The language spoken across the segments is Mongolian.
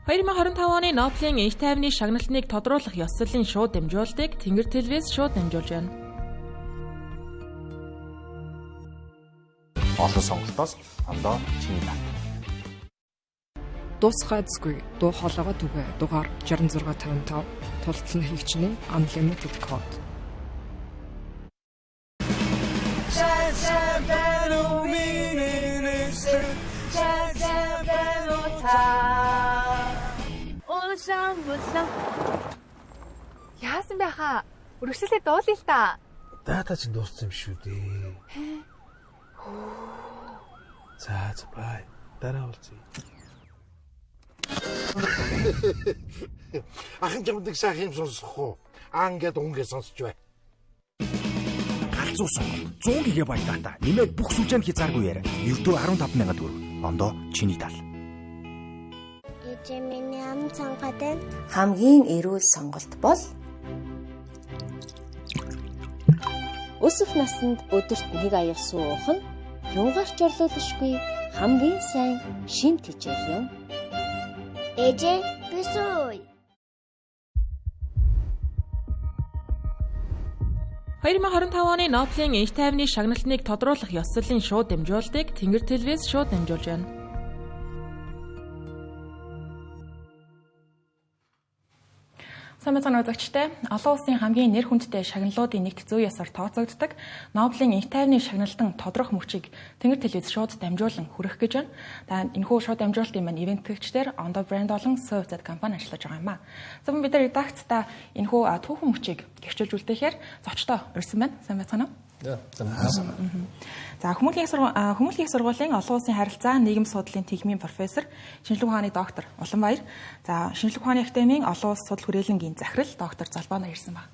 2025 оны Нобелийн энх тайвны шагналтныг тодруулах ёслолын шууд дамжуулалтыг Тэнгэр телевиз шууд дамжуулж байна. Олон сонголтоос ондоо чиний бат. Дуусгайцгүй дуу хоолойгоо түгэ дугаар 6655 тултлан хийгчний Unlimited Code. Яасан бэ хаа? Өргөжлөлөө дуулъя л та. Дата ч дууссан юм шүү дээ. За бай. Дараа уулзъя. Ахын жамдаг сайхан юм сонсох уу? Ангад унгээ сонсч бай. Галзуу сонголт 100 ГБ дата. Нэмээд бүх сүлжээнд хязгааргүй яриа. Ердөө 15,000 төгрөг. Ондоо чиний тал. Миний ам цангатай хамгийн эрүүл сонголт бол өсөх наснд өдөрт нэг аяг суух нь юугаарч орлуулшгүй хамгийн сайн шимт хичээл юм. Ээжээ бисүй. 2025 оны Нобелийн энх тайвны шагналтныг тодруулах ёслолын шууд дамжуулалтыг Тэнгэр телевиз шууд дамжуулж байна. Самбайцааны үзэгчтэй, олон улсын хамгийн нэр хүндтэй шагналуудын нэгт зүй ёсоор тооцогддог Нобелийн энх тайвны шагналтан тодрох мөчийг Тэнгэр телевиз шууд дамжуулан хүргэх гэж байна. За энэхүү шууд дамжуулалтын маань ивентгэгчдэр Ондо брэнд болон Surfset компани ажиллаж байгаа юм а. За бид нар редакцтай энэхүү түүхэн мөчийг гэрчилж үлдээхээр зочдоо урьсан байна. Самбайцаана. За Хүмүүнлэгийн сургуулийн олон улсын харилцаа нийгэм судлалын техникийн профессор, шинжлэх ухааны доктор Уланбаяр, за шинжлэх ухааны академийн олон улс судал хүрээлэнгийн захирал доктор Залбаанаар ирсэн байна.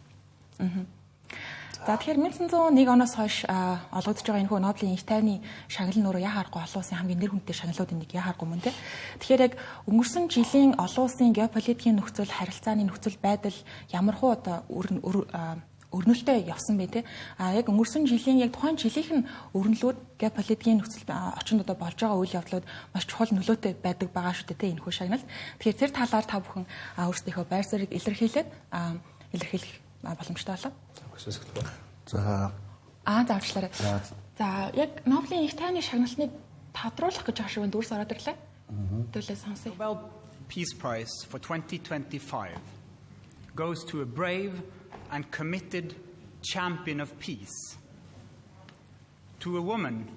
За тэгэхээр 1901 оноос хойш олгогдож байгаа энэ хөө Нобелийн энх тайвны шагнал нь өөрөө яхаарахгүй олон улсын хамгийн нэр хүндтэй шагналуудын нэг яхаарахгүй мөн тэ. Тэгэхээр яг өнгөрсөн жилийн олон улсын геополитикийн нөхцөл, харилцааны нөхцөл байдал ямархуу одоо өрнөлтөй явсан бэ те. Яг өнгөрсөн жилийн яг тухайн жилийнх нь өрнөлүүд геополитикийн нөхцөл орчинд одоо болж байгаа үйл явдлууд маш чухал нөлөөтэй байдаг байгаа шүү дээ те энэ хөө шагнал. Тэгэхээр тэр талаар та бүхэн өөрсдийнхөө байр суурийг илэрхийлэх боломжтой болов. За. Заавчлаарай. За яг Нобелийн энх тайвны шагналтныг тодруулах гэж байгаа шиг дүрс ороод ирлээ. Төлөө сонсъё. Nobel Peace Prize for 2025 goes to a brave and committed champion of peace, to a woman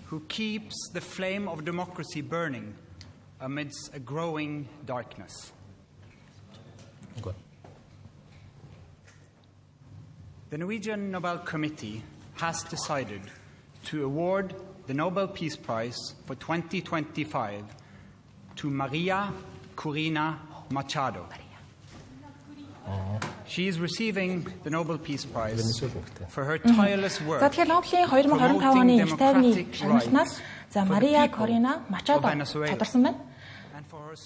who keeps the flame of democracy burning amidst a growing darkness. Good. The Norwegian Nobel Committee has decided to award the Nobel Peace Prize for 2025 to Maria Corina Machado. She is receiving the Nobel Peace Prize for her tireless work. За тэгэхээр Нобелийн 2025 оны энх тайвны шагналтнаас за Мария Корина Мачадо тодорсон байна.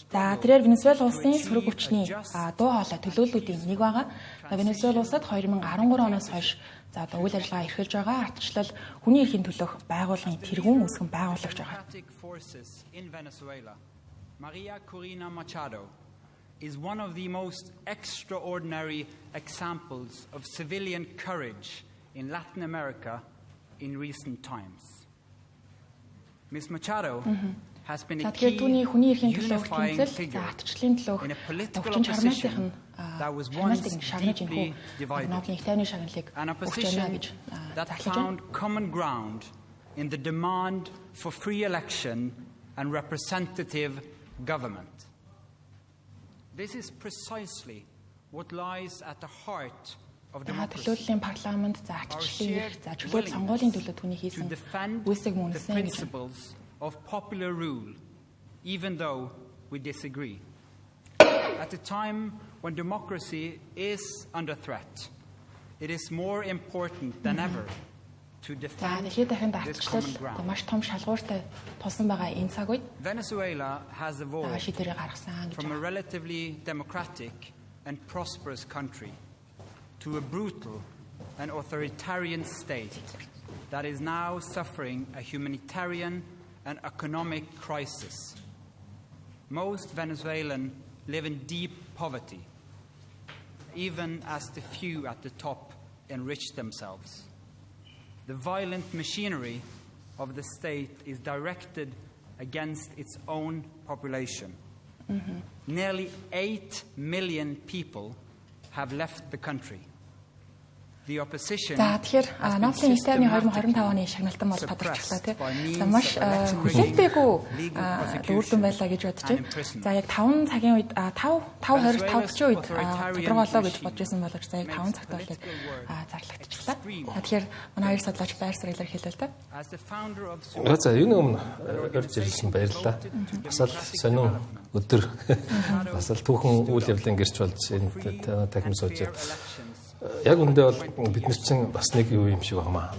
За тэрээр Венесуэл улсын сөрөг хүчний дуу хоолой төлөөллүүдийн нэг байгаа. Венесуэл улсад 2013 оноос хойш за одоо үйл ажиллагаа эрхэлж байгаа ардчлал хүний эрхийн төлөөх байгууллагын тэргүүн үүсгэн байгуулагч байгаа. Maria Corina Machado is one of the most extraordinary examples of civilian courage in Latin America in recent times. Ms. Machado has been a key unifying figure in a political opposition that was once deeply divided, an opposition that found common ground in the demand for free election and representative government. This is precisely what lies at the heart of democracy. Our shared willingness to defend the principles of popular rule, even though we disagree. At a time when democracy is under threat, it is more important than ever to defend this common ground. Venezuela has evolved from a relatively democratic and prosperous country to a brutal and authoritarian state that is now suffering a humanitarian and economic crisis. Most Venezuelans live in deep poverty, even as the few at the top enrich themselves. The violent machinery of the state is directed against its own population. Nearly 8 million people have left the country. The opposition. За тэгэхээр Нобелийн Институтын 2025 оны шагналтан бол тодорчглоо тийм. Маш хүлээлттэйгүй үр дүн байлаа гэж бодож байна. За яг 5 цагийн үед 5:25-40 үед тодорхойлоо гэж бодож байсан боловч за яг 5 цагт бол зарлагдчихлаа. Тэгэхээр манай хоёр судлаач байр суурь илэрхийлээ л дээ. За юуны өмнө орж ирсэн баярлалаа. Бас л сонин өдөр бас л түүхэн үйл явдлын гэрч болж энэ тахим суужид. Яг үндэ бол бид нар чинь бас нэг юу юм шиг байна.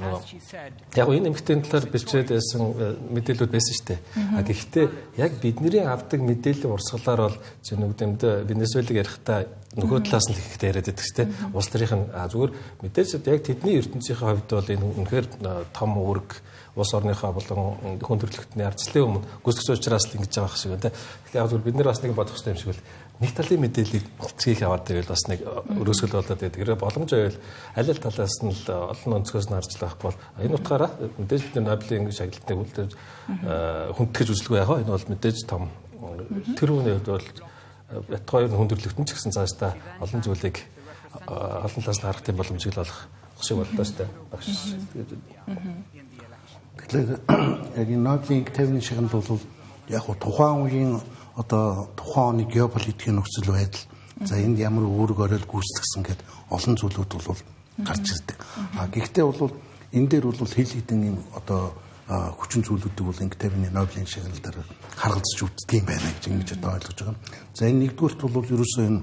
Яг энэ эмэгтэйн талаар бичээд байсан мэдээлүүд байсан шүү дээ. Гэхдээ яг бидний авдаг мэдээллийн урсгалаар бол зүнэгдэмд Венесуэлийг ярихдаа нөгөө талаас нь ихтэй яриад байдаг шүү дээ. Улс төрийн зүгээр мэдээж яг тэдний ертөнцийн хувьд бол энэ үнэхээр том үүрэг улс орныхоо болон хүн төрөлхтний ардчлалын өмнө гүйцэтгэж учраас л ингэж байгаа шиг байна. Тэгэхээр яг зүгээр бид нар бас нэг бодох хэрэгтэй юм шиг бол нэг талын мэдээллийг цэгийг аваад байвал бас нэг өрөөсгөл болоод байдаг. Тэр боломж байвал аль аль талаас нь л олон өнцгөөс нь харж байх бол энэ утгаараа мэдээж бид Нобелийн шагналтыг үлдээж хүндэтгэж үзэлгүй яах вэ? Энэ бол мэдээж том тэр хүний хувьд бол ятгойн хүн төрөлхтөн ч гэсэн цаашдаа олон зүйлийг олон талаас нь харах тийм боломжийг л олох шиг боллоо шүү дээ. Багш. Тэгэхээр яг энэ Нобелийн 50-ны шагналт бол яг тухайн үеийн одоо тухайн оны геополитикийн нөхцөл байдал за энд ямар үүрэг оройл гүйцэтгсэн гэд олон зүйлүүд бол гарч ирдэг. Гэхдээ бол энэ дээр бол хэл хідэн юм одоо хүчин зүйлүүдийг бол ингэ 50-ны Нобелийн шагнал дээр харгалзаж үздэг юм байна гэж ингэж одоо ойлгож байгаа. За энэ нэгдүгээрт бол ерөөсөө энэ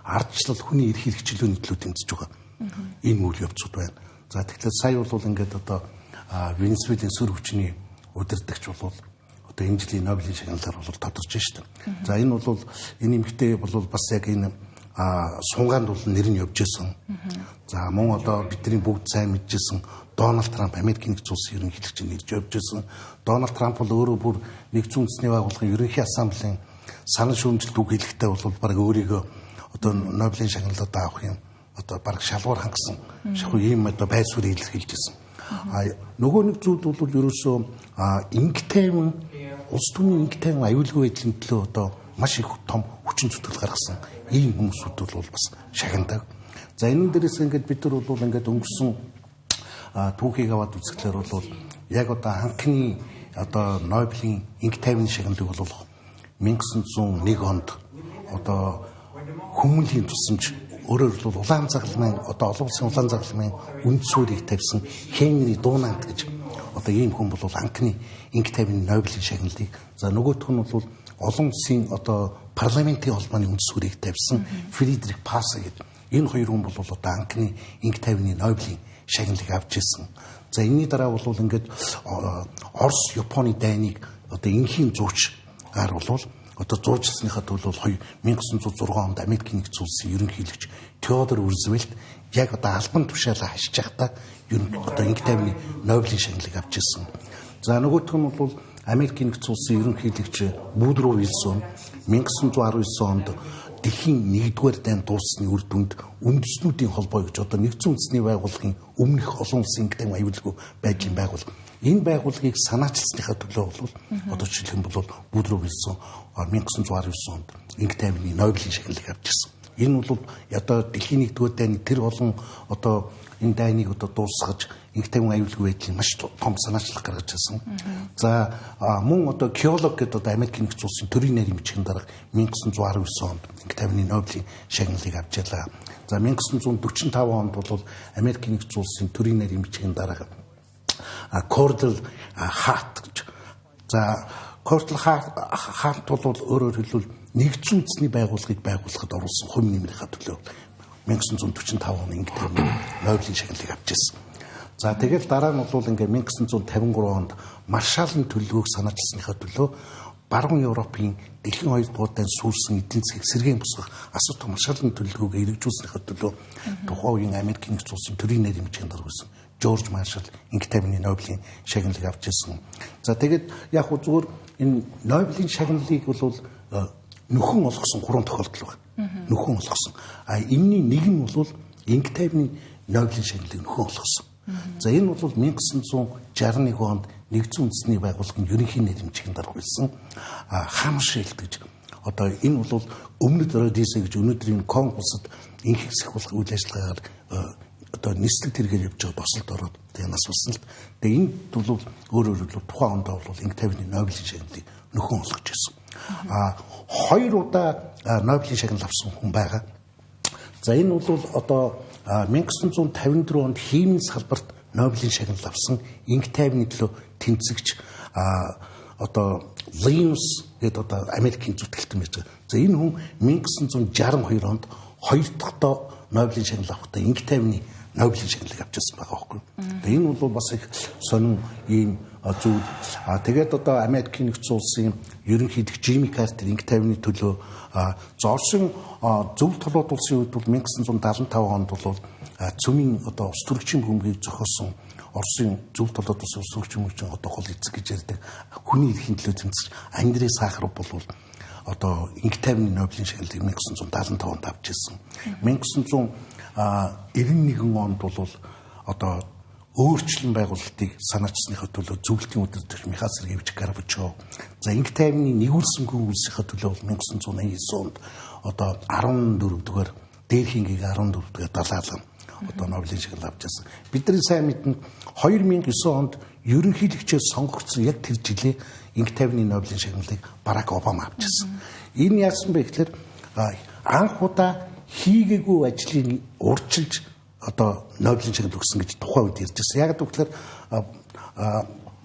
ардчлал хүний эрх хэрэгчлөөний төлөө тэмцэж байгаа. Энэ үйл явцуд байна. За тэгэхээр сая бол ингээд одоо Венесуэлийн сүр хүчний удирдагч бол одоо энэ жилийн Нобелийн шагналаар бол тодорч шүү дээ. За энэ бол энэ эмэгтэй бол бас яг энэ сунгаанд бол нэр нь явж исэн. За мөн одоо бидний бүгд сайн мэджсэн Дональд Трамп Америкийн нэгдсэн улсын ерөнхийлөгч нэрж явж исэн. Дональд Трамп бол өөрөө бүр нэгдсэн үндэсний байгууллагын ерөнхий ассамблеийн санал шүүмжлэлт үгээлэгтэй бол баг өөрийгөө одоо Нобелийн шагналаад авах юм одоо баг шалгуур хангасан шахуу ийм одоо байр суурийг илэрхийлж исэн. Нөгөө нэг зүйл бол ерөөсөө ингээм улс төрийн ингээм аюулгүй байдлын төлөө одоо маш их том хүчин зүтгэл гаргасан ийм хүмүүсүүд бол бас шагнадаг. За энэ дээрээс ингээд бид нар бол ингээд өнгөрсөн түүхийг аваад үзэхлээр бол яг одоо анхны одоо Нобелийн ингээмны шагналыг бол 1901 онд одоо хүмүүнлийн тусламж өөрөөр хэлбэл улаан загалмайн одоо олон улсын улаан загалмайн үнд суурийг тавьсан Хенри Дунант гэж одоо ийм хүн бол анхны ингээмны Нобелийн шагналыг за нөгөөх нь бол олон улсын одоо парламентын холбооны үнд суурийг тавьсан Фридрих Пасса гэдэг энэ хоёр хүн бол одоо анхны ингээмны Нобелийн шагналыг авч ирсэн. За энэний дараа бол ингээд Орос Японы дайныг одоо энхийн зуучгаар бол одоо зуучсныхаа төлөө 1906 онд Америкийн нэгдсэн улсын ерөнхийлөгч Теодор Рузвельт яг одоо албан тушаалаа хашиж байхдаа одоо ингээмны Нобелийн шагналыг авч ирсэн. За нөгөөх нь бол Америкийн нэгдсэн улсын ерөнхийлөгч Вудро Вилсон 1919 онд дэлхийн 1-р дайн дууссаны үр дүнд үндэстнүүдийн холбоо гэж одоо нэгдсэн үндэсний байгууллагын өмнөх олон улсын ингээм аюулгүй байдлын байгууллага энэ байгууллагыг санаачилсныхаа төлөө бол одоо жишээлх юм бол Вудро Вилсон 1919 онд ингээмны Нобелийн шагналыг авч ирсэн. Энэ бол одоо дэлхийн 1-р дайны тэр олон одоо энэ дайныг одоо дуусгаж ингээм аюулгүй байдлын маш том санаачлах гаргаж ирсэн. За мөн одоо геолог гэдэг одоо Америкийн нэгдсэн улсын төрийн нарийн бичгийн дарга 1919 онд ингээмны Нобелийн шагналыг авч ирлаа. За 1945 онд бол Америкийн нэгдсэн улсын төрийн нарийн бичгийн дарга Кордел Харт гэж. За Кордел Харт бол өөрөөр хэлбэл нэгдсэн үндэсний байгууллагыг байгуулахад оруулсан хувь нэмрийнхаа төлөө 1945 оны ингээм Нобелийн шагналыг авч ирсэн. За тэгэл дараа нь бол ингээ 1953 онд Маршаллын төлөвлөгөөг санаачилсныхаа төлөө баруун Европын дэлхийн 2-р дайн сүрсэн эдийн засгийг сэргээн босгох асуудал Маршаллын төлөвлөгөөг хэрэгжүүлснийхаа төлөө тухайн үеийн Америкийн нэгдсэн улсын төрийн нарийн бичгийн дарга байсан Жорж Маршалл ингээмны Нобелийн шагналыг авч ирсэн. За тэгээд яг зүгээр энэ Нобелийн шагналыг бол нөхөн олгосон 3 тохиолдол байна. Нөхөн олгосон. Энэний нэг нь бол Инк тайвны Нобелийн шагналыг нөхөн олгосон. За энэ бол 1961 онд нэгдсэн үндэсний байгууллагын ерөнхий нэрмжийн дарга байсан Хамшилд гэж. Одоо энэ бол өмнөд Родисе гэж өнөөдрийн Конго улсад инх хэсэг болох үйл ажиллагаагаар одоо нислэг тэргээр явж байгаа досолд ороод тэгээ нас болсон л. Тэгээ энд бол өөрөөр хэлбэл тухайн онд бол Инк тайвны Нобелийн шагналыг нөхөн олгож байсан. 2 удаа Нобелийн шагнал авсан хүн байгаа. За энэ бол одоо 1954 онд химийн салбарт Нобелийн шагнал авсан Инк тайвны төлөө тэмцэгч одоо Linus гэдэг одоо Америкийн зүтгэлтэн байж байгаа. За энэ хүн 1962 онд 2 дахь Нобелийн шагнал авахдаа Инк тайвны Нобелийн шагналыг авчихсан байгаа байхгүй. Тэгээ энэ бол бас их сонин ийм зүйл. Тэгээд одоо Америкийн нэгдсэн улсын ерөнхийлөгч Жимми Картер Инк тайвны төлөө Орсын зөвлөлт толгойд улсын үед бол 1975 онд бол цөмийн одоо ус төрөгчийн бөмбөгийг зохиосон Оросын зөвлөлт толгойд улсын ус төрөгчийн одоо гол эцэг гэж ярьдаг хүний эрхийн төлөө тэмцэж Андрей Сахаров бол одоо Инк тайвны Нобелийн шагналыг 1975 онд авч ирсэн. 1991 онд бол одоо өөрчлөн байгуулалтыг санаачсныхаа төлөө зөвлөлтийн удирдагч Михаил Сергеевич Горбачев. За Инк тайвны нэгүүлсэнгүй үйлсийнхаа төлөө 1989 онд одоо 14 дугаар Дээрхингийг 14 дугаар Далайлан одоо Нобелийн шагнал авч ирсэн. Бидний сайн мэднэ 2009 онд ерөнхийлөгчөөр сонгогдсон яг тэр жилээ Инк тайвны Нобелийн шагналыг Барак Обама авч ирсэн. Энэ яасан бэ гэхээр анх удаа хийгээгүй ажлыг урьдчилж одоо Нобелийн шагнал өгсөн гэж тухайн үед ярьжсэн. Яг гэвэл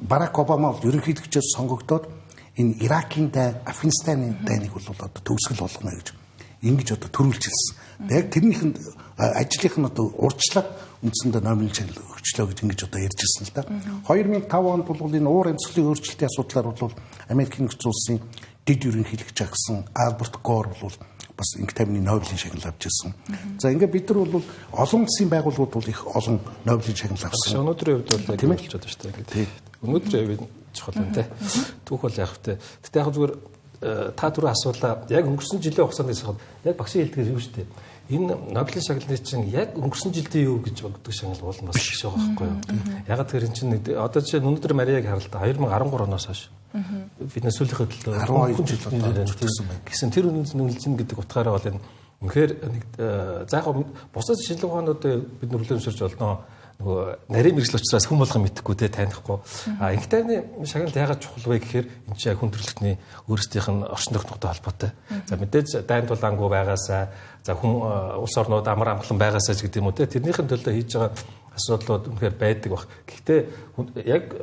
Барак Обама бол ерөнхийлөгчөөр сонгогдоод энэ Иракийн дай, Афганистаны дайныг бол одоо төгсгөл болгоно гэж ингэж одоо төрүүлчихсэн. Яг тэрнийх нь ажлынх нь одоо урьдчилаад үндсэндээ Нобелийн шагнал өгчлөө гэж ингэж одоо ярьжсэн л да. 2005 онд бол энэ уур амьсгалын өөрчлөлтийн асуудлаар бол Америкийн нэгдсэн улсын дэд ерөнхийлөгч агсан Альберт Гор бол бас Инк тайвны Нобелийн шагнал авч ирсэн. За ингээд бид нар бол олон улсын байгууллагууд бол их олон Нобелийн шагнал авсан. Өнөөдрийн хувьд бол тийм болж байна шүү дээ. Ингээд өнөөдрийн хувьд чухал байна те. Түүх бол яг хөтэй. Гэтэ яг зүгээр та түрүү асуулаа. Яг өнгөрсөн жилийн хугацаанд яг багшийн хэлдгээр юу шүү дээ. Энэ Нобелийн шагналын чинь яг өнгөрсөн жилдээ юу гэж боддог шагнал бол бас биш байгаа байхгүй юу. Ягаад тэр энэ чинь одоо жишээ өнөөдөр Марияг харалтаа 2013 оноос хойш бидний сүүлийнхээ төлөө 12 жил болсон байна. Гэсэн тэр үнэлжин гэдэг утгаараа бол энэ үнэхээр нэг заахаа бусад шинжилгээ ухаанууд бид нөлөөлсөрж болно. Нөгөө нарийн мэрэгжил учраас хүн болгон мэдэхгүй те танихгүй. Инк тайвны шагналт яагаад чухал вэ гэхээр энэ чинь хүн төрөлхтний өөрсдийнх нь орчин тогтногтой холбоотой. За мэдээж дайнд тулаангүй байгаасаа за хүн улс орнууд амар амгалан байгаасаа ч гэдэг юм уу те тэрнийхэн төлөө хийж байгаа асуудлууд үнэхээр байдаг баг. Гэхдээ яг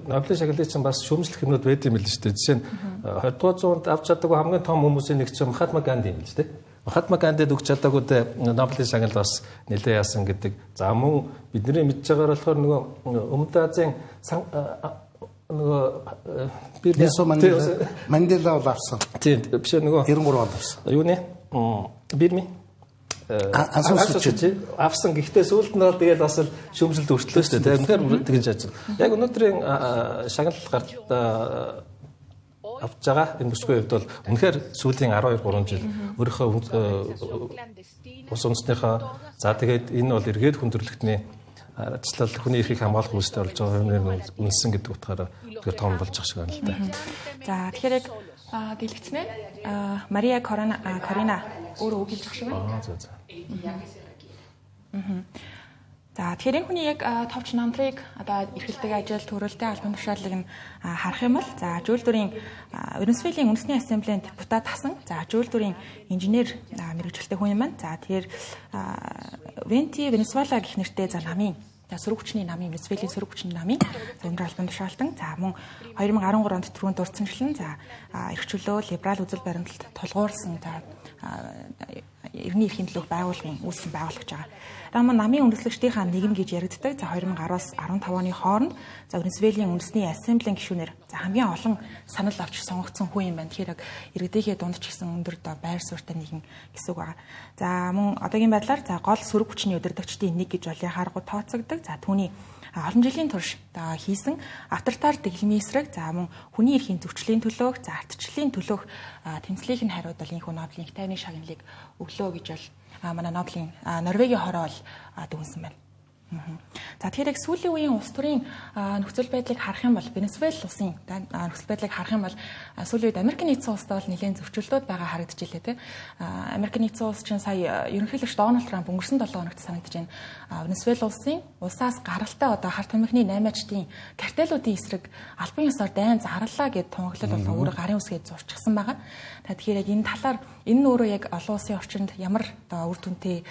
Нобелийн шагналын чинь бас шүүмжлэх юмнууд байдаг юм л шүү дээ. Жишээ нь 20 дугаар зуунд авч чадаагүй хамгийн том хүмүүсийн нэг чинь Махатма Ганди юм л шүү дээ. Махатма Гандид өгч чадаагүй Нобелийн шагнал бас нэлээд яасан гэдэг. За мөн бидний мэдж байгаагаар болохоор нөгөө Өмнөд Азийн нөгөө Мандела бол авсан. Тийм биш нөгөө 93 онд авсан. Юу нэ? Бирми авсан. Гэхдээ сүүлд нь бол тэгэл бас шүүмжлэлд өрчлөө шүү дээ. Тэгэхээр тэгж ажил. Яг өнөөдрийн шагнал гард авч байгаа энэ бүсгүй хувьд бол үнэхээр сүүлийн 12-3 жил өөрийнхөө ус үндэснийхээ за тэгээд энэ бол эргээд хүн төрөлхтний ажиллал хүний эрхийг хамгаалах үйлстэй болж байгаа юм үнэлсэн гэдэг утгаараа тэгэхээр том болж байгаа шиг байна л да. За тэгэхээр яг дэлгэцнээ Мария Корина өөрөө үг хэлж байгаа шиг байна. За. За тэгэхээр энэ хүний яг товч намтрыг одоо эрхэлдэг ажил төрөлтэй албан тушаалыг нь харах юм бол за жуулдүрийн Венесуелийн үндэсний ассамблеийн депутат тасан за жуулдүрийн инженер мэргэжилтэй хүн юм байна. За тэгэхээр Венти Венесуэла гэх нэртэй за намын сөрөг хүчний намын Венесуелийн сөрөг хүчний намын өндөр албан тушаалтан за мөн 2013 онд түрүүнд дурдсанчлан за эрх чөлөө либерал үзэл баримталд тулгуурласан за эртний эрхийн төлөөх байгууллагын үүсгэн байгуулагч байгаа. Рама намын үндэслэгчдийнхаа нийгэм гэж яригддаг. За 2010-аас 15 оны хооронд за Венесуелийн үндэсний ассамблеийн гишүүнээр за хамгийн олон санал авч сонгогдсон хүн юм байна. Тэгэхээр иргэдийнхээ дунд ч гэсэн өндөр байр суурьтай нэгэн гэсэн үг байгаа. За мөн одоогийн байдлаар за гол сөрөг хүчний удирдагчдын нэг гэж бол яхааргуу тооцогддог. За түүний олон жилийн турш хийсэн авторитар дэглэмийн эсрэг за мөн хүний эрхийн зөрчлийн төлөөх за ардчлалын төлөөх тэмцлийнх нь хариуд бол энэхүү Нобелийн их тайвны шагналыг өглөө гэж бол манай Нобелийн Норвегийн хороо бол дүгнсэн байна. За тэгэхээр яг сүүлийн үеийн улс төрийн нөхцөл байдлыг харах юм бол Венесуэл улсын нөхцөл байдлыг харах юм бол сүүлийн үед Америк нэгдсэн улстай бол нэлээд зөрчилдөөд байгаа харагдаж илээ те. Америк нэгдсэн улс чинь сая ерөнхийлөгч Дональд Трамп өнгөрсөн 7 хоногт санагдаж байна. Венесуэл улсын улсаас гаралтай одоо харт тамхины 8-ачдын картелуудын эсрэг албан ёсоор дайн зарлаа гэд тунхаглал болон өөрө гарын үсгээд зурчихсан байгаа. Тэгэхээр яг энэ талаар энэ нь өөрөө яг олон улсын орчинд ямар одоо үр дүнтэй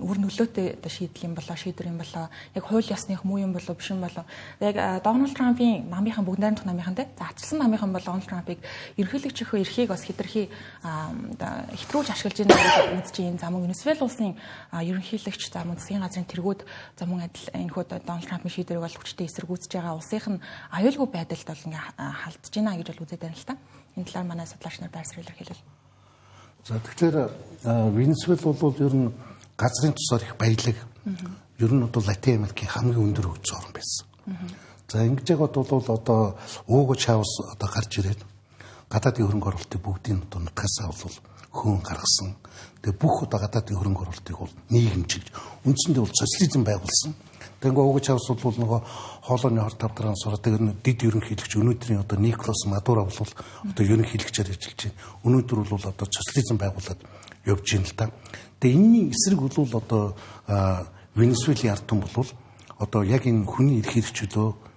үр нөлөөтэй шийдэл юм болоо шийдвэр юм болоо яг хууль ёсных муу юм болоо биш юм болоо яг Дональд Трампын намынхан бүгд найрамдах намынхантай за ачилсан намынхан бол Дональд Трампыг ерөнхийлөгчийнхөө эрхийг бас хэтэрхий хэтрүүлж ашиглаж байгаа гэж үзэж энэ замун Венесуэл улсын ерөнхийлөгч за мөн засгийн газрын тэргүүд за мөн адил энэ хүүд Дональд Трампын шийдвэрийг бол хүчтэй эсэргүүцэж байгаа улсынх нь аюулгүй байдалд бол ингээ халдж байна гэж бол үзээд байна л та. Энэ талаар манай судлаач нар байрсаар илэрхийлэл. За тэгэхээр Венесуэл бол ер нь газрын тусаар их баялаг. Ер нь бол Латин Америкийн хамгийн өндөр хөгжсөн орн байсан. За ингэж байгаад бол одоо Уго Чавес одоо гарч ирээд гадаадын хөрөнгө оруулалтыг бүгдийг одоо нутгасаа бол хөөн гаргасан. Тэгээ бүх одоо гадаадын хөрөнгө оруулалтыг бол нийгэмчилж үндсэндээ бол социализм байгуулсан. Тэгээ Уго Чавес бол нөгөө хоолойны хор тавдран сураад тэгээд дид ерөнхийлөгч өнөөдрийн одоо Николас Мадуро бол одоо ерөнхийлөгчээр ажиллаж байна. Өнөөдөр бол одоо социализм байгуулад явж байна л да. Тэгээ энэний эсрэг бол одоо Венесуэлийн ард түмэн бол одоо яг энэ хүний эрхийн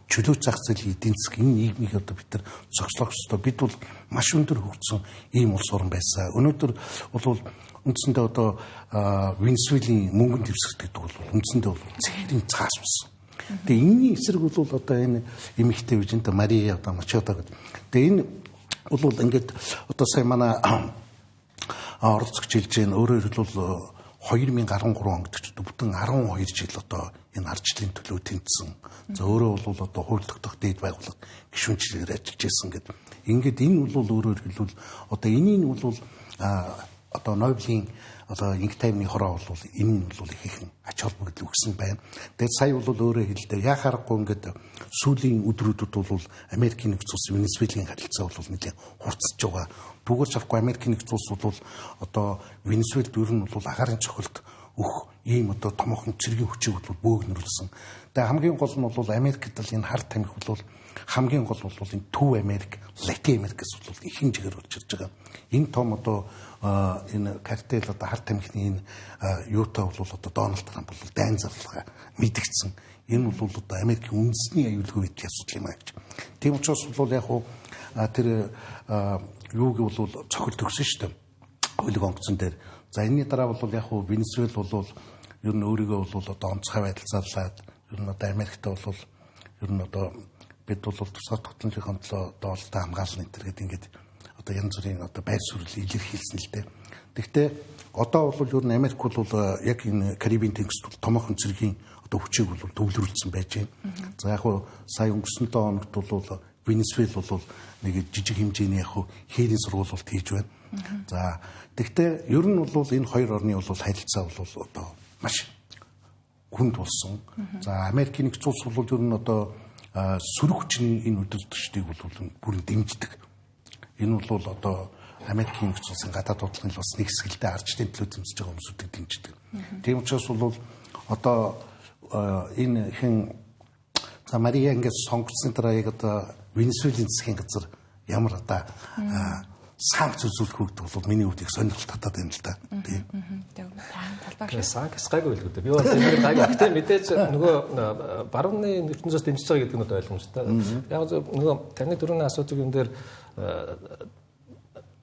чөлөө зах зээлийн эдийн засаг энэ нийгмийг одоо бид нар зогслох ёстой. Бид бол маш өндөр хөгжсөн ийм улс орн байсан. Өнөөдөр бол үндсэндээ одоо Венесуэлийн мөнгөнд дэвсгэрдэг бол үндсэндээ бол цэврийн цаас болсон. Тэгээ энэний эсрэг бол одоо энэ эмэгтэй үжинтэй Мария одоо Мачадо гэдэг. Тэгээ энэ бол ингээд одоо сая манай оролцогч хэлж байна. Өөрөөр хэлбэл 2013 онд ч бүтэн 12 жил одоо энэ ардчлалын төлөө тэмцсэн. За өөрөө бол одоо хууль тогтоох дээд байгууллага гишүүнчлэгээр ажиллаж байсан гэдэг. Ингээд энэ бол өөрөөр хэлбэл одоо энийг бол одоо Нобелийн одоо инх тайвны хороо бол энэ нь бол их их ач холбогдол өгсөн байна. Тэгээд сая бол өөрөө хэлдэг яхаарахгүй ингээд сүүлийн өдрүүдэд бол Америкийн нэгдсэн улс Венесуэлийн харилцаа бол нэлээд хурцж байгаа. Түгэж авахгүй Америкийн нэгдсэн улс бол одоо Венесуэлд ер нь бол агаарын цохилт өөх ийм одоо томоохон цэргийн хүчийг бол бөөгнөрлсөн. Тэгээд хамгийн гол нь бол Америкт л энэ хар тамхи бол хамгийн гол бол энэ Төв Америк, Латин Америкээс бол их хэмжээгээр болж ирж байгаа. Энэ том одоо энэ картел одоо хар тамхины энэ юутай бол одоо Дональд Трамп бол дайн зарлага мэдгдсэн. Энэ бол одоо Америкийн үндэсний аюулгүй байдлын асуудал юм аа гэж. Тийм учраас бол яг хуу тэр юуг бол цохилт өгсөн шүү дээ. Хуулийг онгоцон дээр. За энэний дараа бол яг хуу Венесуэл бол ер нь өөрийгөө бол одоо онцгой байдлаар ер нь одоо Америкт бол ер нь одоо бид бол тусгай тогтнолын төлөө доолтой хамгаална энэ гэдэг ингээд одоо янз бүрийн одоо байр суурийг илэрхийлсэн л дээ. Гэхдээ одоо бол ер нь Америк бол яг энэ Карибын тэнгист томоохон цэргийн одоо хүчийг бол төвлөрүүлсэн байж байна. За яг хуу сая өнгөрсөн 7 хоногт бол Венесуэл бол нэг жижиг хэмжээний яг хуу хээрийн сургуулилт хийж байна. За гэхдээ ер нь бол энэ хоёр орны бол харилцаа бол одоо маш хүнд болсон. За Америкийн нэгдсэн улс бол ер нь одоо сөрөг хүчний энэ өдөртөгчдийг бол бүрэн дэмждэг. Энэ бол одоо Америкийн нэгдсэн улсын гадаад бодлогын бас нэг хэсгэлдээ ардчлалын төлөө тэмцэж байгаа хүмүүсүүдийг дэмждэг. Тийм учраас бол одоо энэ хэн за Мария ингээд сонгогдсон дараа яг одоо Венесуэлийн засгийн газар ямар одоо санкц үзүүлэх үед бол миний хувьд их сонирхол татаад байна л да. Тийм. Санкц гайгүй л үү. Би бол энэ гайгүй. Гэтэ мэдээж нөгөө барууны ертөнцөөс дэмжиж байгаа гэдэг нь одоо ойлгомжтой. Яг нөгөө таны дөрөвний асуудаг юм дээр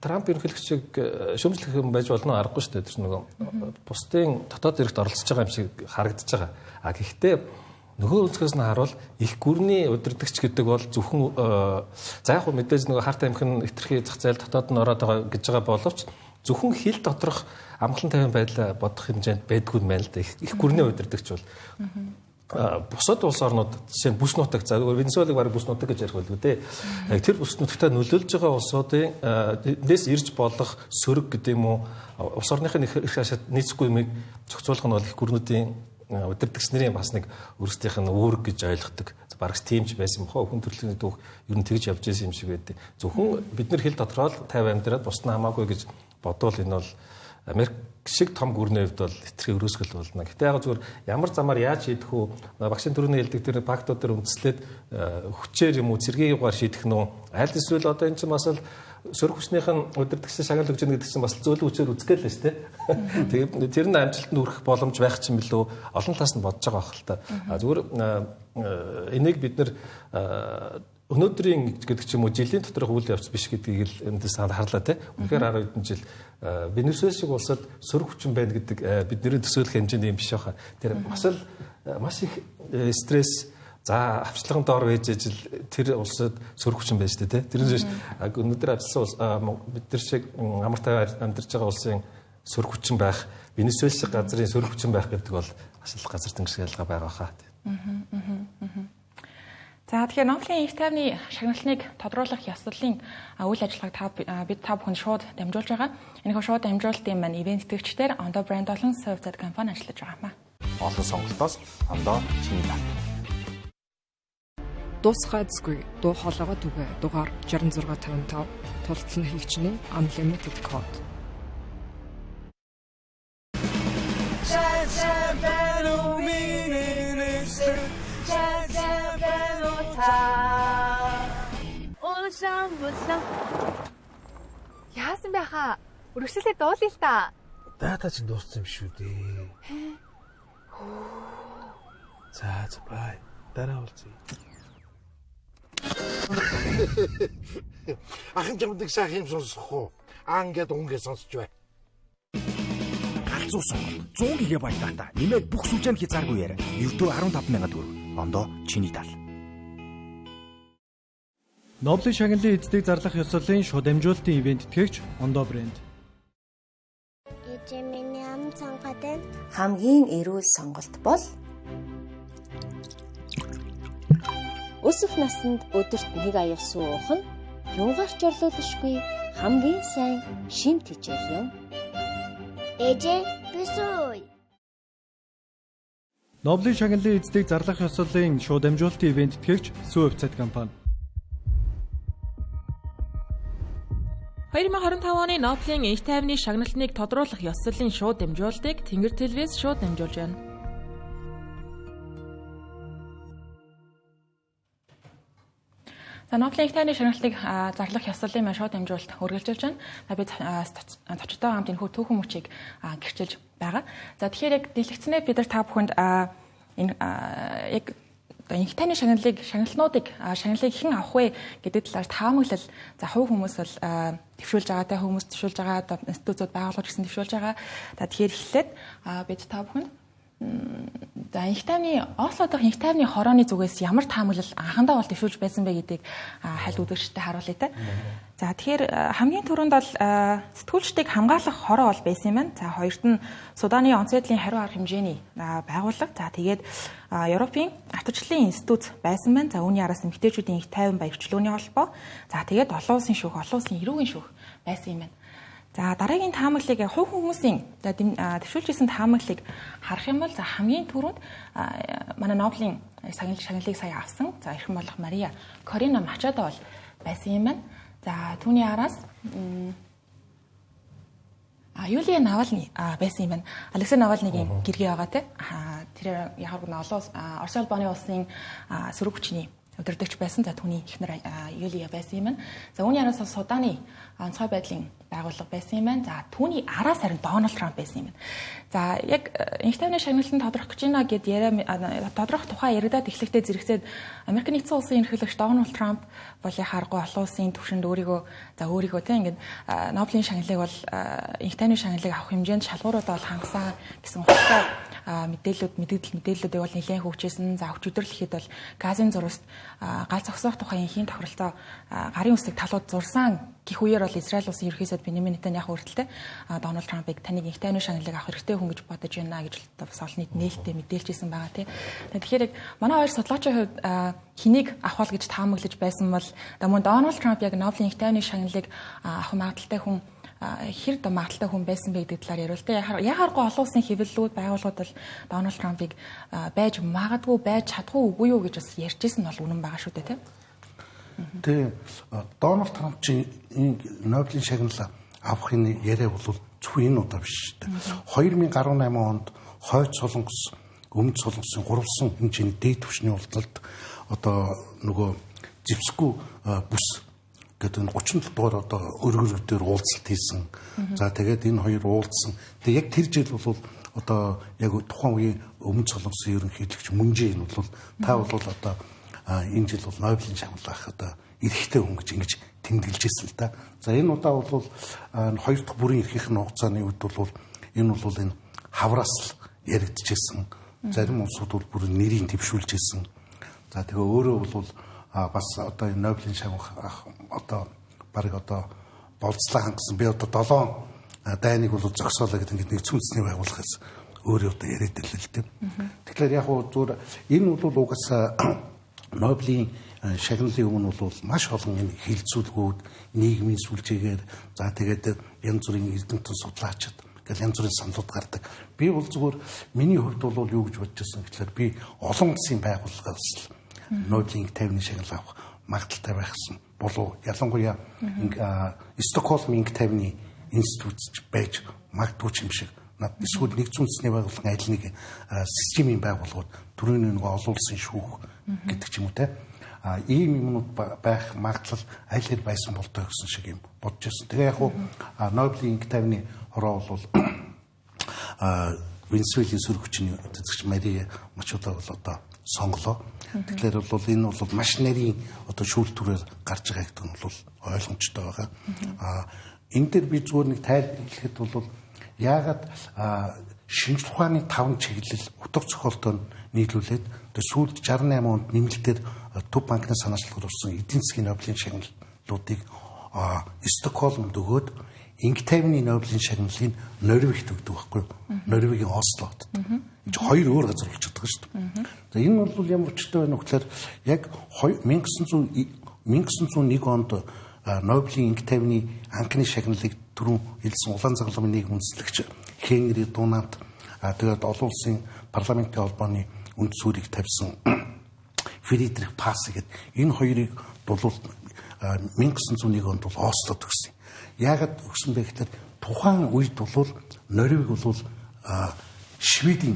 Трамп ерөнхийлөгчийг шүүмжлэх юм байж болно аргагүй шүү дээ. Тэр нөгөө бусдын дотоод хэрэгт оролцож байгаа юм шиг харагдаж байгаа. А гэхдээ нөгөө өнцгөөс нь харуул их гүрний удирдагч гэдэг бол зөвхөн за яг хөө мэдээж нөгөө харт амхин хэтэрхий зах зээл дотоод нь ороод байгаа гэж байгаа боловч зөвхөн хил доторх амгалан тайван байдал бодох хэмжээнд байдгүй юм байна л да. Их гүрний удирдагч бол бусад улс орнууд жишээ нь бүс нутаг за Венесуэлийг бараг бүс нутаг гэж ярих байлгүй дээ. Тэр бүс нутагтаа нөлөөлж байгаа улсуудын дэс ирж болох сөрөг гэдэг юм уу улс орныхын их хашаад нийцэхгүй юмыг зохицуулах нь бол их гүрнүүдийн удирдагч нарын бас нэг өөрсдийнх нь үүрэг гэж ойлгодог. Барагч тиймч байсан бохоо хүн төрөлхтний дүүх ер нь тэгж явж исэн юм шиг байдаг. Зөвхөн бид нар хил дотроо л 50 амьдраад бусна хамаагүй гэж бодвол энэ бол Америк шиг том гүрний хувьд бол хэтэрхий өрөөсгөл болно. Гэтэ яг зүгээр ямар замаар яаж хийдэх үү? Багшийн төрөний хэлдэг тэр фактууд дээр үндэслээд хүчээр юм уу цэргийн югаар шийдэх нь аль эсвэл одоо энэ чинь бас л сөрөг хүчнийх нь удирдагчдын шагнал өгч байгаа гэдэг чинь бас зөөлөн хүчээр үздэг л шүү дээ. Тэгээд тэр нь амжилтанд хүрэх боломж байх ч юм билүү олон талаас нь бодож байгаа байх л та. Зүгээр энийг бид нар өнөөдрийн гэдэг ч юм уу жилийн доторх үйл явц биш гэдгийг л эндээс харлаа те. Үнэхээр 10 хэдэн жил Венесуэл шиг улсад сөрөг хүчин байна гэдэг бидний төсөөлөх хэмжээний юм биш баха. Тэр бас л маш их стресс за авчлагын доор байж ижил тэр улсад сөрөг хүчин байж тээ. Тэрнээс өнөөдөр ажилласан бид нар шиг амар тайван амьдарч байгаа улсын сөрөг хүчин байх, Венесуэл шиг газрын сөрөг хүчин байх гэдэг бол бас л газар тэнгис ялгаа байгаа хаа. За тэгэхээр Нобелийн их тайвны шагналыг тодруулах ёслолын үйл ажиллагааг бид та бүхэн шууд дамжуулж байгаа. Энэхүү шууд дамжуулалтын маань ивент итгэгчдэр Ондоо брэнд олон сервис компани ажиллаж байгаа юм аа. Олон сонголтоос Ондоо чиний талд. Дуусгайцгүй дуу хоолойгоо түгэ дугаар 6655 тултлан хийгчний unlimited code. Яасан бэ хаа? Үргэлжлүүлээ дуулъя л та. Дата чинь дууссан юм шүү дээ. За бай. Дараа уулзъя. Ахын жамдаг сайхан юм сонсох уу? Ангад унгээ сонсч бай. Галзуу сонголт 100 ГБ дата нэмээд бүх сүлжээн хязгааргүй яриа. Ердөө 15,000 төгрөг. Ондоо чиний тал. Нобелийн шагналын эцдэг зарлах ёслолын шууд дамжуулалтын ивент итгэгч Ондоо брэнд. Эжэмний ам цангатай Хамгийн эрүүл сонголт бол өсвөх наснд өдөрт нэг аяга суу уух нь юугаарч орлуулшгүй хамгийн сайн шимт хичээл юм. Эжэ бисүй. Нобелийн шагналын эцдэг зарлах ёслолын шууд дамжуулалтын ивент итгэгч Сүү вебсайт компани. 2025 оны Нобелийн их тайвны шагналыг тодруулах ёслолын шууд дамжуулалтыг Тэнгэр телевиз шууд дамжуулж байна. За Нобелийн их тайвны шагналыг зарлах ёслолын маань шууд дамжуулалт үргэлжилж байна. Бид зочдтой хамт энэхүү түүхэн мөчийг гэрчилж байгаа. За тэгэхээр яг дэлгэцнээ бид нар та бүхэнд энэ яг их тайвны шагналыг хэн авах вэ гэдэг талаар таамаглал за хувь хүмүүс бол төвшүүлж байгаатай хүмүүс төвшүүлж байгаа одоо институтууд байгууллагууд гэсэн төвшүүлж байгаа. За тэгэхээр эхлээд бид та бүхэнд за их тайвны Осло дахь их тайвны хорооны зүгээс ямар таамаглал анхандаа бол төвшүүлж байсан бэ гэдгийг хальт үзэгчдэд харуулъя та. За тэгэхээр хамгийн түрүүнд бол сэтгүүлчдийг хамгаалах хороо бол байсан юм байна. За хоёрт нь Суданы онц байдлын хариу арга хэмжээний байгууллага. За тэгээд Европын ардчлалын институт байсан байна. За үүний араас эмэгтэйчүүдийн их тайван баярчлууны холбоо. За тэгээд олон улсын шүүх, олон улсын эрүүгийн шүүх байсан юм байна. За дараагийн таамаглалыг хувь хүмүүсийн төвшүүлж исэн таамаглалыг харах юм бол за хамгийн түрүүнд манай Нобелийн шагналыг сая авсан. За эрхэм болох Мария Корина Мачадо бол байсан юм байна. За түүний араас Юлия Навальny байсан юм байна. Алексей Навальныгийн гэргээ байгаа те. Тэр яг нэг олон Орос улбаны улсын сөрөг хүчний удирдагч байсан. За түүний эхнэр Юлия байсан юм байна. За үүний араас Суданы онцгой байдлын байгууллага байсан юм байна. За түүний араас харин Дональд Трамп байсан юм байна. За яг их тайвны шагналын тодорхой гэж байна гэд тодорхой тухай яригадаад эхлэхдээ зэрэгцээд Америк нэгдсэн улсын ерөнхийлөгч Дональд Трамп бол яхааргүй олон улсын түвшинд өөрийгөө тийм ингээд Нобелийн шагналыг бол их тайвны шагналыг авах хэмжээнд шалгууруудаа бол хангасан гэсэн ухаалтай мэдээллүүдийг бол нэлээд хөгжижсэн. За хүч өдрлөхэд бол газын зурваст гал зогсоох тухай инхийн тохиролцоо гарын үсэг талууд зурсан гэх үеэр бол Израиль улсын ерөнхийлөгч Беньямин Нетаньяху хүртэлтэй Дональд Трампыг таныг их тайвны шагналыг авах хэрэгтэй хүн гэж бодож байна гэж бас олон нийт нээлттэй мэдээлжсэн байгаа тийм. Тэгэхээр яг манай хоёр судлаачийн хувьд хэнийг авах гэж таамаглаж байсан бол мөн Дональд Трамп яг Нобелийн их тайвны шагналыг авах магадaltaй хүн хэр дөө магадaltaй хүн байсан бэ гэдэг талаар яриул тэ. Яхааргүй олон улсын хэвлэлүүд байгууллагууд бол Дональд Трампыг байж магадгүй байж чадахгүй үгүй юу гэж бас ярьжсэн нь бол үнэн байгаа шүү дээ тэ. Тэгээ Дональд Трамп чинь Нобелийн шагналаа авахын яриа бол зөвхөн энэ удаа биш шүү дээ. 2018 онд хойд Солонгос, өмнөд Солонгосын гурвалсан хэмжээний дээд түвшний уулзалт одоо нөгөө зэвсгүй бүс гэдэг нь 37 дугаар одоо өргөрөөр уулзалт хийсэн. За тэгээд энэ хоёр уулзсан. Тэгээд яг тэр жил бол одоо яг тухайн үеийн өмнөд Солонгосын ерөнхийлөгч Мөнжээ энэ бол та бол одоо энэ жил бол Нобелийн шагнал авах одоо эрэхтэй хүн гэж ингэж тэмдэглэжсэн л да. За энэ удаа бол хоёр дахь бүрийн эрхийн хугацааны үед бол энэ бол энэ хавраас л яригдчихсэн. Зарим улсууд бол бүр нэрийг дэвшүүлжсэн. За тэгээ өөрөө бол бас одоо энэ Нобелийн шагнал одоо барыг одоо болцлоо хангасан. Би одоо 7 дайныг бол зогсоолоо гэдэг ингээд нэгдсэн үндэсний байгууллагаас өөрөө одоо яриад л л дээ. Тэгэхээр яг зүгээр энэ бол угаасаа Нобелийн шагналын өмнө бол маш олон энэ хилцүүлгүүд нийгмийн сүлжээгээр за тэгээд янз бүрийн эрдэмтэн судлаачид гэл янз бүрийн саналууд гардаг. Би бол зүгээр миний хувьд бол юу гэж бодож байсан гэхээр би олон улсын байгууллагаас л Нобелийн 50-ны шагнал авах магадaltaй байсан болов ялангуяа Стокгольмын 50-ны институтч байж магадгүй юм шиг над эсвэл нэгдсэн үндэсний байгууллага аль нэг системийн байгууллагууд түрүүний нэг олон улсын шүүх гэдэг ч юм уу те ийм юмнууд байх магадлал аль хэр байсан болтой гэсэн шиг юм бодож байсан. Тэгээ яг Нобелийн 50-ны хороо бол Венесуэлийн сөрөг хүчний эзэгч Мария Мачадо бол одоо сонголоо. Тэгэхээр бол энэ бол маш нарийн одоо шүүлтүүрээр гарч байгаа гэдэг нь бол ойлгомжтой байгаа. Энэ дээр би зүгээр нэг тайлбарлахад бол яагаад шинжлэх ухааны 5 чиглэл утга зохиолтоор нийлүүлээд сүүлд 68 онд нэмэлтээр Төв банкны санаачлалаар болсон эдийн засгийн Нобелийн шагналуудыг Стокгольмд өгөөд Инг 50-ны Нобелийн шагналыг Норвегт өгдөг байхгүй юу? Норвегийн Осло хотод. Энэ хоёр өөр газар болчиход байгаа шүү дээ. За энэ бол ямар учиртай байна вэ гэхээр яг 1901 онд Нобелийн Инг 50-ны анхны шагналыг түрүүн хэлсэн улаан загалмын нийгэм үндэслэгч Хенри Дунант тэгээд олон улсын парламентын холбооны үнд сүрийг тавьсан Фридрих Пасс гэдэг энэ хоёрыг бол 1901 онд бол Ослод өгсөн. Яагаад өгсөн бэ гэхээр тухайн үед бол Норвег бол Шведийн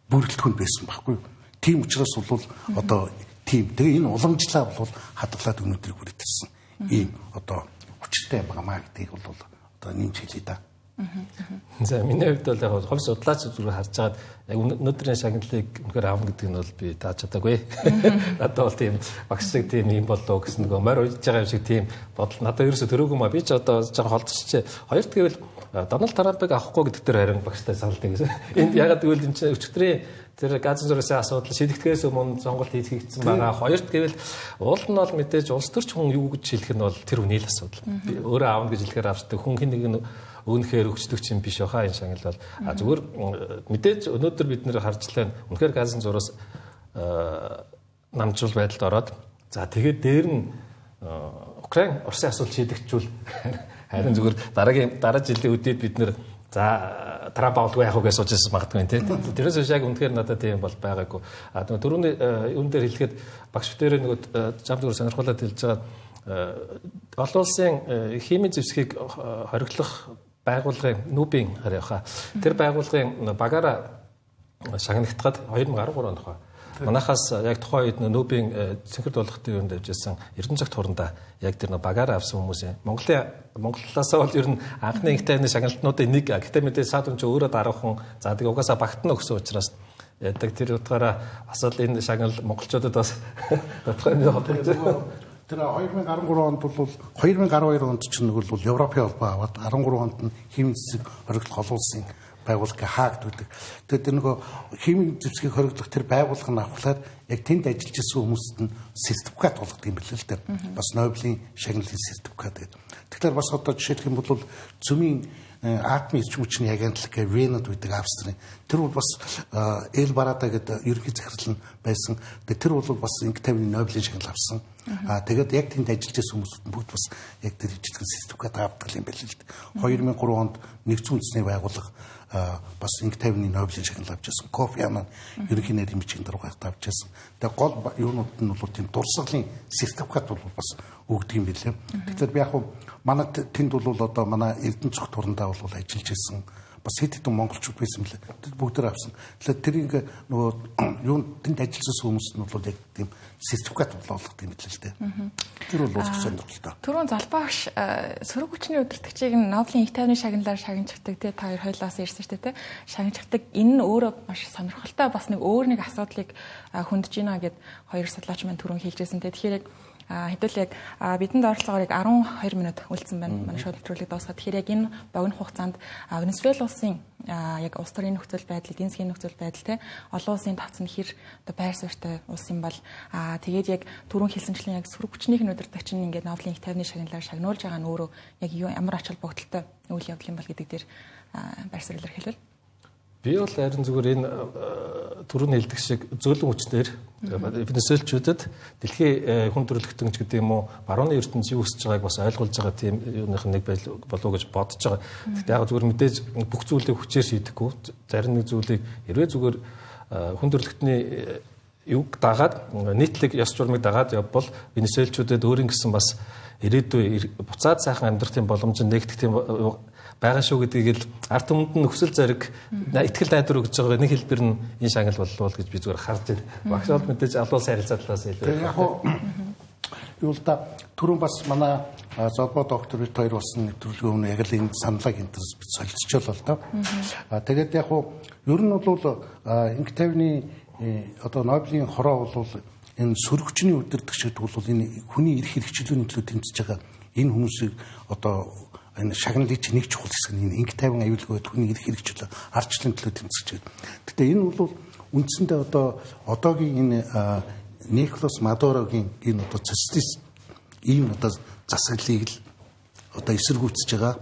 бүрэлдэхүүн байсан байхгүй юу? Тийм учраас бол одоо тийм тэгээ энэ уламжлаа бол хадгалаад өнөөдрийг хүрээдсэн. Ийм одоо учиртай юм байна гэдгийг бол одоо нэмж хэлье да. За миний хувьд бол яг хувь судлаач зүгээр харж байгаад яг өнөөдрийн шагналыг үнэхээр аавна гэдэг нь бол би тааж чадаагүй. Надад бол тийм багш шиг тийм юм болоо гэсэн нөгөө морь уйдж байгаа юм шиг тийм бодол надад ерөөсө төрөөгүй маа. Би ч одоо жоо холдчихжээ. Хоёрт гэвэл Дональд Трампыг авахгүй гэдэг дээр харин багштай саналтай гэсэн. Энд ягаад гэвэл энэ чинь өчигдрийн тэр газар зургийн асуудал шийдэгдгээс өмнө сонголт хийгдсэн байгаа. Хоёрт гэвэл уул нь бол мэдээж улс төрч хүн юу гэж хэлэх нь бол тэр хүний л асуудал. Би өөрөө аавна гэж хэлэхээр авчдаг хүн хин нэг нь өгнөхээр өгчдөг юм биш баха энэ шагнал бол зүгээр мэдээж өнөөдөр бид нэр харж лээ үнэхээр газар зураас намжуул байдалд ороод за тэгээд дээр нь Украин Оросын асуудал шийдэгчүүл харин зүгээр дараа жилийн үдээд бид нэр за Трамп авалгүй яах вэ гэж сууж магадгүй тийм. Тэрээс яг үнэхээр надад тийм бол байгаагүй. Түрүүний юун дээр хэлэхэд багш дээр нэг зам зүгээр сонирхолтой хэлж байгаа олон улсын химийн зэвсгийг хориглох байгууллагын Нүбийн харьяаха тэр байгууллагын багаараа шагнагдахад 2013 онд хаа. Манайхаас яг тухайн үед Нүбийн цэнхэр дуулахтын юунд явжсэн Эрдэнэцогт хурандаа яг тэр багаараа авсан хүмүүсийн Монголоос бол ер нь анхны Инг 50-ны шагналтнуудын нэг гэхдээ мэдээ саадун ч өөрөө дараахан за тэгээ угаасаа багтна өгсөн учраас ядаг тэр утгаараа бас л энэ шагнал монголчуудад бас тодорхой нэг холбоо. Тэр 2013 онд бол 2012 онд ч нэг бол Европын холбоо аваад 13 онд нь химийн зэвсэг хориглох олон улсын байгууллага хаагддаг. Тэгээд тэр нөгөө химийн зэвсгийг хориглох тэр байгууллага нь авахлаар яг тэнд ажиллаж ирсэн хүмүүст нь сертификат болгодог юм байна л дээ. Бас Нобелийн шагналын сертификат гэдэг. Тэгэхээр бас одоо жишээлх юм бол цөмийн атомын эрчим хүчний агентлаг Венад байдаг Австрийн тэр бол бас Эл Барада гэдэг ерөнхий захирал нь байсан. Тэр бол бас Инг 50-ны Нобелийн шагнал авсан Тэгээд яг тэнд ажиллаж байсан хүмүүс бүгд бас яг тэр жижигхэн сертификат авдаг юм байл л дээ. 2003 онд нэгдсэн үндэсний байгууллага бас инх тайвны Нобелийн шагнал авч байсан. Кофи Аннан ерөнхий нарийн бичгийн даргаарт авч байсан. Тэгээд гол юунууд нь бол тийм дурсгалын сертификат бол бас өгдөг юм билээ. Тэгэхээр би яг манай тэнд бол одоо манай Эрдэнэ цогт турандаа бол ажиллаж байсан. Бас хэд хэдэн монголчууд байсан билээ. Тэд бүгд авсан. Тэгэхээр тэр ингээ нөгөө юу тэнд ажилласан хүмүүс нь бол яг тийм сертификат болгох юм билээ л дээ. Тэр бол сонирхолтой. Түрүүн залбаагш сөрөг хүчний удирдагчийг нь Нобелийн инх тайвны шагналаар шагнаждаг тий та хоёр хоёлаас ирсэн шүү дээ тий. Шагнаждаг энэ нь өөрөө маш сонирхолтой бас нэг өөр нэг асуудлыг хөндөж байна гэд хоёр судлаач маань түрүүн хэлжсэн тий. Тэгэхээр хэдүүл яг бидэнд оролцоогоор яг 12 минут үлдсэн байна. Манай шууд нэвтрүүлэг дуусгаад тэгэхээр яг энэ богино хугацаанд Венесуэл улсын яг улс төрийн нөхцөл байдал, эдийн засгийн нөхцөл байдал те олон улсын тавцсан хэр одоо байр суурьтай улс юм бол тэгээд яг түрүүн хэлсэнчлэн яг сөрөг хүчнийх нь удирдагч нь ингээд Нобелийн инх тайвны шагналаар шагнуулж байгаа нь өөрөө яг ямар ач холбогдолтой үйл явдал юм бол гэдэг дээр байр суурь илэрхийлвэл би бол харин зүгээр энэ түрүүн хэлдэг шиг зөөлөн хүчнэр Венесуэлчүүдэд дэлхийн хүн төрөлхтөнгч гэдэг юм уу барууны ертөнцийн юу өсөж байгааг бас ойлгуулж байгаа тийм юуных нэг болов гэж бодож байгаа. Гэхдээ яг зүгээр мэдээж бүх зүйлийг хүчээр шийдэхгүй зарим нэг зүйлийг хэрвээ зүгээр хүн төрөлхтний юг дагаад нийтлэг ёс журмыг дагаад явбал Венесуэлчүүдэд өөрийн гэсэн бас ирээдүй буцаад сайхан амьдрах тийм боломж нэгдэх тийм байгаа шүү гэдгийг л ард түмэнд нь нөхцөл зориг итгэл найдвар өгж байгаа нэг хэлбэр нь энэ шагнал боллоо гэж би зүгээр харж байна. Багш бол мэдээж алуус харилцаа талаас илүү. Яг юу л да түрүүн бас манай золбоо доктор бит хоёр болсон нэвтрүүлгийн өмнө яг л энэ саналыг интерс бит солилцчихвол л да. Тэгээд яг ер нь бол инх тайвны одоо Нобелийн хороо бол энэ сөрөгчний удирдагчид бол энэ хүний эрх хэрэгжүүлэлтийн төлөө тэмцэж байгаа энэ хүмүүсийг одоо энэ шагналыг чи нэг чухал хэсэг нь инх тайван аюулгүй хүний эрх хэрэгжүүлэлт арчлын төлөө тэмцэж байгаа. Гэхдээ энэ бол үндсэндээ одоо одоогийн энэ Николас Мадурогийн энэ одоо социалист ийм одоо засаглалыг л одоо эсэргүүцэж байгаа.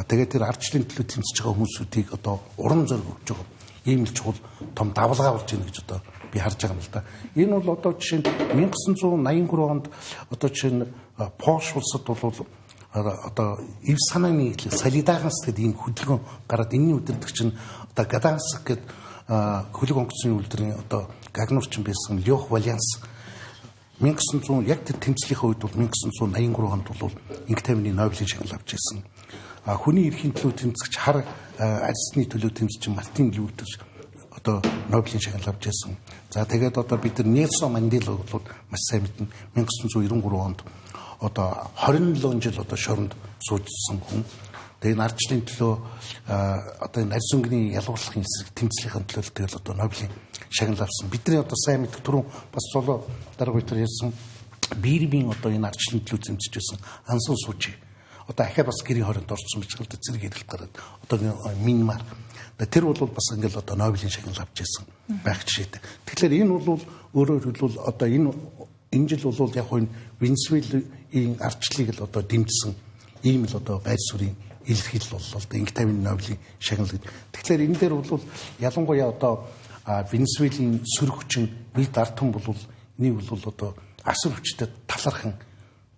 Тэгээд тэр арчлын төлөө тэмцэж байгаа хүмүүсүүдийг одоо урам зориг өгч байгаа. Ийм л чухал том давлгаа болж байна гэж одоо би харж байгаа юм л да. Энэ бол одоо жишээ нь 1983 онд одоо жишээ нь Польш улсад бол одоо ив санааны солидарность гэдэг ийм хөдөлгөөн гараад энэний удирдагч нь одоо Гаданск гэдэг хөлөг онгоцны үйлдвэрийн одоо гагнуурчин байсан Лёх Вальянс 1900 яг тэр тэмцлийнхээ үед бол 1983 онд бол инх тайвны Нобелийн шагнал авч ирсэн. Хүний эрхийн төлөө тэмцэгч хар арьсны төлөө тэмцэж Мартин Лютер одоо Нобелийн шагнал авч ирсэн. За тэгээд одоо бид нар Нельсон Мандела бол маш сайн мэднэ 1993 онд одоо 27 жил одоо шоронд суужсан хүн. Тэгээд ардчлалын төлөө одоо энэ арьс өнгөний ялгуурлахын эсрэг тэмцлийнхэн төлөө тэгэл одоо Нобелийн шагнал авсан. Бидний одоо сайн мэддэг түрүүн бас золоо дарга битэр ярьсан биерийн одоо энэ ардчлалын төлөө тэмцэж байсан Ансан Сужи. Одоо ахаа бас гэрийн хооронд орсон бичгэлд зэрэг ирэлт гараад одоо Минмар тэр бол бас ингээл одоо Нобелийн шагнал авч ирсэн байх жишээтэй. Тэгэхээр энэ бол өөрөөр хэлбэл одоо энэ жил бол яг энэ Венесуэлийн ардчлалыг л одоо дэмжсэн ийм л одоо байр суурийн илэрхийлэл боллоо л да инх тайвны Нобелийн шагнал гэдэг. Тэгэхээр энэ дээр бол ялангуяа одоо Венесуэлийн сөрөг хүчин нийт ард түмэн бол энийг бол одоо асар хүчтэй талархан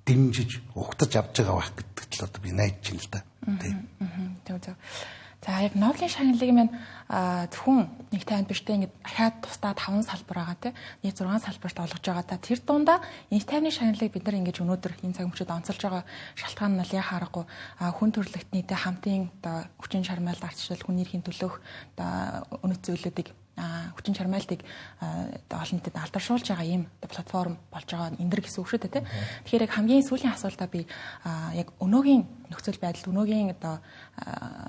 дэмжиж угтаж авч байгаа байх гэдэгт л одоо би найдаж байна л да. Тийм. За яг Нобелийн шагналыг маань зөвхөн нэг тайванд биш те ингээд ахаад тусдаа 5 салбар байгаа те нийт 6 салбарт олгож байгаа та тэр дундаа инх тайвны шагналыг бид нар ингэж өнөөдөр энэ цаг мөчид онцолж байгаа шалтгаан нь яхаа аргагүй хүн төрөлхтний те хамтын одоо хүчин чармайлт ардчлал хүний эрхийн төлөөх одоо үнэт зүйлүүдийг хүчин чармайлтыг олон нийтэд алдаршуулж байгаа ийм платформ болж байгаа энэ гэсэн үг шүү дээ тий. Тэгэхээр яг хамгийн сүүлийн асуултаа би яг өнөөгийн нөхцөл байдал өнөөгийн одоо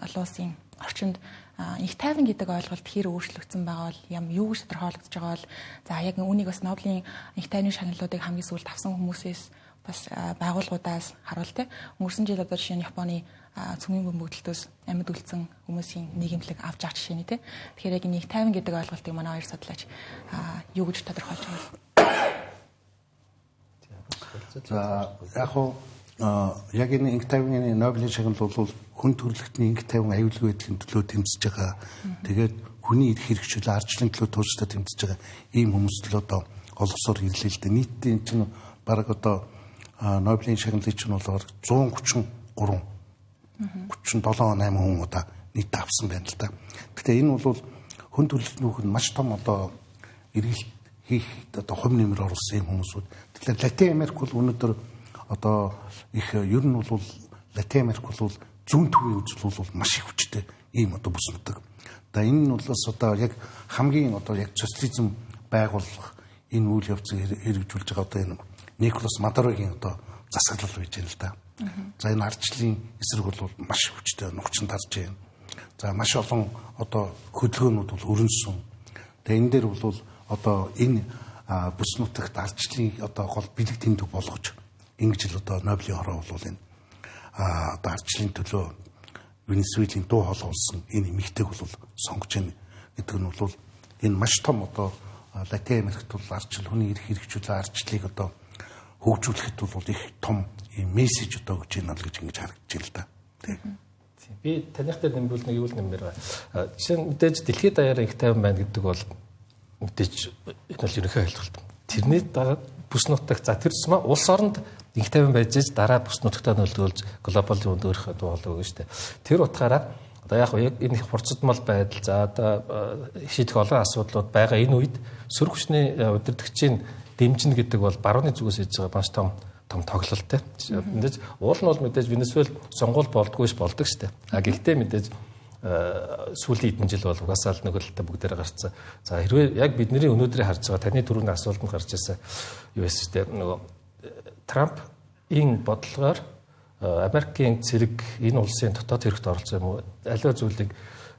олон улсын орчинд инх тайван гэдэг ойлголт хэр өөрчлөгдсөн байгаа бол юу гэж тодорхойлогдож байгаа бол за яг үүнийг бас Нобелийн инх тайвны шагналуудыг хамгийн сүүлд авсан хүмүүсээс бас байгууллагуудаас харуул те өнгөрсөн жил одоо жишээ нь Японы цөмийн бөмбөгдөлтөөс амьд үлдсэн хүмүүсийн нийгэмлэг авч байгаа жишээ нь те тэгэхээр яг инх тайван гэдэг ойлголтыг манай хоёр судлаач юу гэж тодорхойлж байгаа вэ? За яг энэ инх тайвны Нобелийн шагнал бол хүн төрөлхтний инх тайван аюулгүй байдлын төлөө тэмцэж байгаа. Тэгээд хүний эрх хэрэгжүүлэлт ардчлалын төлөө тууштай тэмцэж байгаа ийм хүмүүс л одоо олгосоор ирлээ л дээ. Нийтдээ энэ чинь бараг одоо Нобелийн шагналыг чинь болохоор 133 37-8 хүн одоо нийт авсан байна л да. Гэхдээ энэ бол хүн төрөлхтнүүх нь маш том одоо эргэлт хийх одоо хувь нэмэр оруулсан юм хүмүүсүүд. Тэгэхээр Латин Америк бол өнөөдөр одоо их ер нь бол Латин Америк бол зүүн төвийн үзэл бол маш их хүчтэй ийм одоо бүс нутаг. Одоо энэ нь бол одоо яг хамгийн одоо яг социализм байгуулах энэ үйл явцыг хэрэгжүүлж байгаа одоо энэ Николас Мадурогийн одоо засаглал байж байна л да. За энэ ардчлалын эсрэг бол маш хүчтэй нухчин тарж байна. За маш олон одоо хөдөлгөөнүүд бол өрнөсөн. Тэгээ энэ дээр бол одоо энэ бүс нутагт ардчлалын одоо гол бэлэг тэмдэг болгож ингэж л одоо Нобелийн хороо бол энэ одоо ардчлалын төлөө Венесуэлийн дуу хоолой болсон энэ эмэгтэйг бол сонгож байна гэдэг нь бол энэ маш том одоо Латин Америкт бол ардчлал хүний эрх хэрэгжүүлэх ардчлалыг одоо хөгжүүлэхэд бол их том мессеж одоо өгч байна л гэж ингэж харагдаж байна л да. Би танихтай нэмбэл нэг юу нэмэр байна. Жишээ нь мэдээж дэлхийд даяараа их тайван байна гэдэг бол мэдээж энэ бол ерөнхий ойлголт. Тэрний дараа бүс нутагт за тэр тусмаа улс оронд их тайван байж дараа бүс нутагтаа нөлөөлж глобалын өндөрөх боолоо гэж штэ. Тэр утгаараа одоо яг энэ их хурцдмал байдал за одоо шийдэх олон асуудлууд байгаа энэ үед сөрөг хүчний удирдагчийн дэмжинэ гэдэг бол барууны зүгээс хийж байгаа маш том тоглолттой. Мэдээж уул нь бол мэдээж Венесуэл сонгуул болдгоо ш болдог штэ. А гэхдээ мэдээж сүүлийн хэдэн жил бол угаасаа л нөгөөлөлтөй бүгдээрээ гарцсан. За хэрвээ яг бидний өнөөдрийг харж байгаа таны түрүүний асуултанд гарч ирсэн юу вэ штэ нөгөө Трампын бодлогоор Америкийн цэрэг энэ улсын дотоод хэрэгт оролцсон юм уу? Аливаа зүйлийг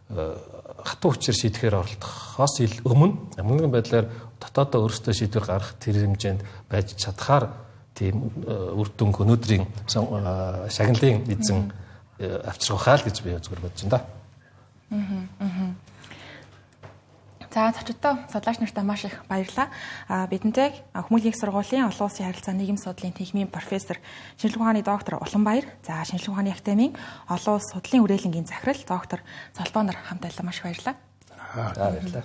хатуу хүчээр шийдэхээр оролдохоос өмнө хамгийн байдлаар дотоодоо өөрсдөө шийдвэр гаргах тэр хэмжээнд байж чадхаар тийм үр дүнг өнөөдрийн шагналын эзэн авчрахаа л гэж би зүгээр бодож байна да. За зочдтой судлаач нартай маш их баярлалаа. Бидэнтэй Хүмүүлийн их сургуулийн олон улсын харилцаа нийгэм судлалын техникийн профессор, шинжилгээ ухааны доктор Уланбаяр, за шинжилгээ ухааны академийн олон улс судлалын хүрээлэнгийн захирал доктор Залбаа нар хамт байлаа. Маш их баярлалаа. Баярлалаа.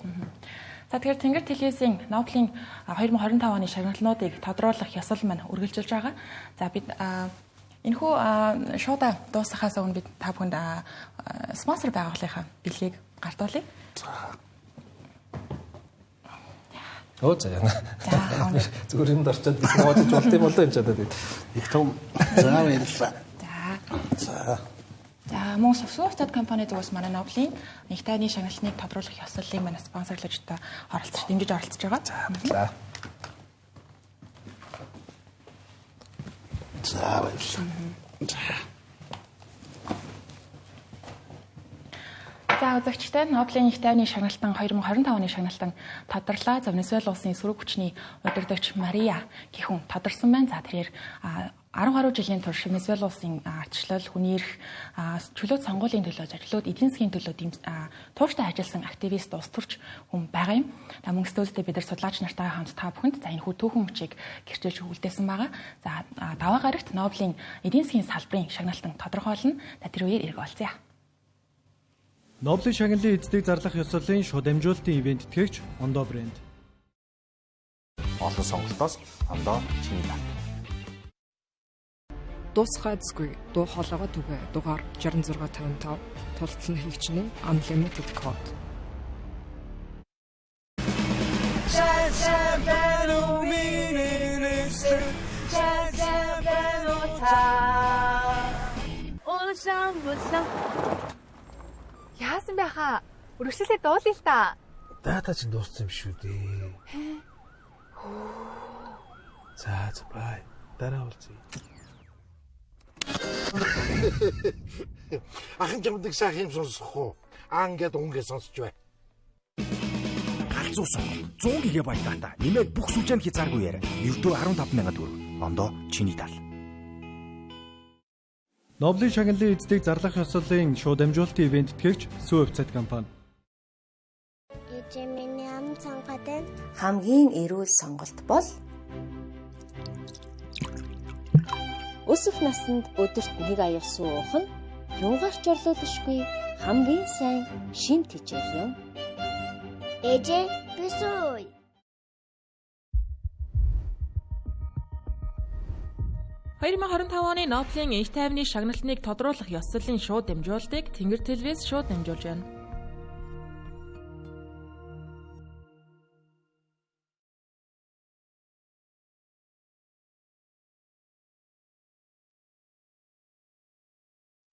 За тэгэхээр Тэнгэр телевизийн Нобелийн 2025 оны шагналнуудыг тодруулах ёсол маань үргэлжилж байгаа. За бид энэхүү шоуда дуусахаас өмнө бид та бүхэнд спонсор байгууллагынхаа бэлгийг гартуулъя. Оо за яна. Зүгээр юм дарчаад бодож болт юм болоо энэ чадаад. Их том заа баярлалаа. За. За мөн Софтвер компани зүгээс манай Нобелийн их тайны шагналыг тодруулах ёслолыг манай спонсорлож та дэмжиж оролцож байгаа. За баярлалаа. За үзэгчтэй Нобелийн их тайвны шагналтан 2025 оны шагналтан тодорлоо. За Венесуэл улсын сөрөг хүчний удирдагч Мария Кихун тодорсон байна. За тэрээр 10 гаруй жилийн турш Венесуэл улсын ардчлал, хүний эрх, чөлөөт сонгуулийн төлөө, чөлөөт эдийн засгийн төлөө тууштай ажилласан активист улс төрч хүн байгаа юм. Мөн студиудад бид нар судлаач нартай хамт та бүхэнд за энэ хүү түүхэн мөчийг гэрчилж үлдээсэн байгаа. За даваа гарагт Нобелийн эдийн засгийн салбарын шагналтан тодорхойлно. Тэр үеэр эрг олцъя. Нобелийн шагналын эцдийг зарлах ёслолын шууд дамжуулалтын ивент тэтгэгч Ондоо брэнд. Олон сонголтоос Ондоо чиний тал. Дуусгайцгүй дуу хоолойгоо түгэ дугаар 6655 тултлан хийгчний unlimited code. Яасан бэ хаа? Үргэлжлүүлээ дуулъя л та. Дата чинь дууссан юм шүү дээ. За бай. Дараа уулзъя. Ахын жамдаг сайхан юм сонсох уу? Ангад үнгээ сонсч бай. Галзуу сонголт 100 ГБ дата нэмээд бүх сүлжээнд хязгааргүйгээр ердөө 15,000 төгрөг. Ондоо чиний тал. Нобелийн шагналын эцдийг зарлах ёслолын шууд дамжуулалтын ивент тэтгэгч Сүү вебсайт компани. Миний ам цангадын хамгийн эрүүл сонголт бол өсөх наснд өдөрт нэг аяг суух нь юугаарч орлуулшгүй хамгийн сайн шимт хичээл юм. Эжээ бисүй. 2025 оны Нобелийн энх тайвны шагналтныг тодруулах ёслолын шууд дамжуулалтыг Тэнгэр телевиз шууд дамжуулж байна.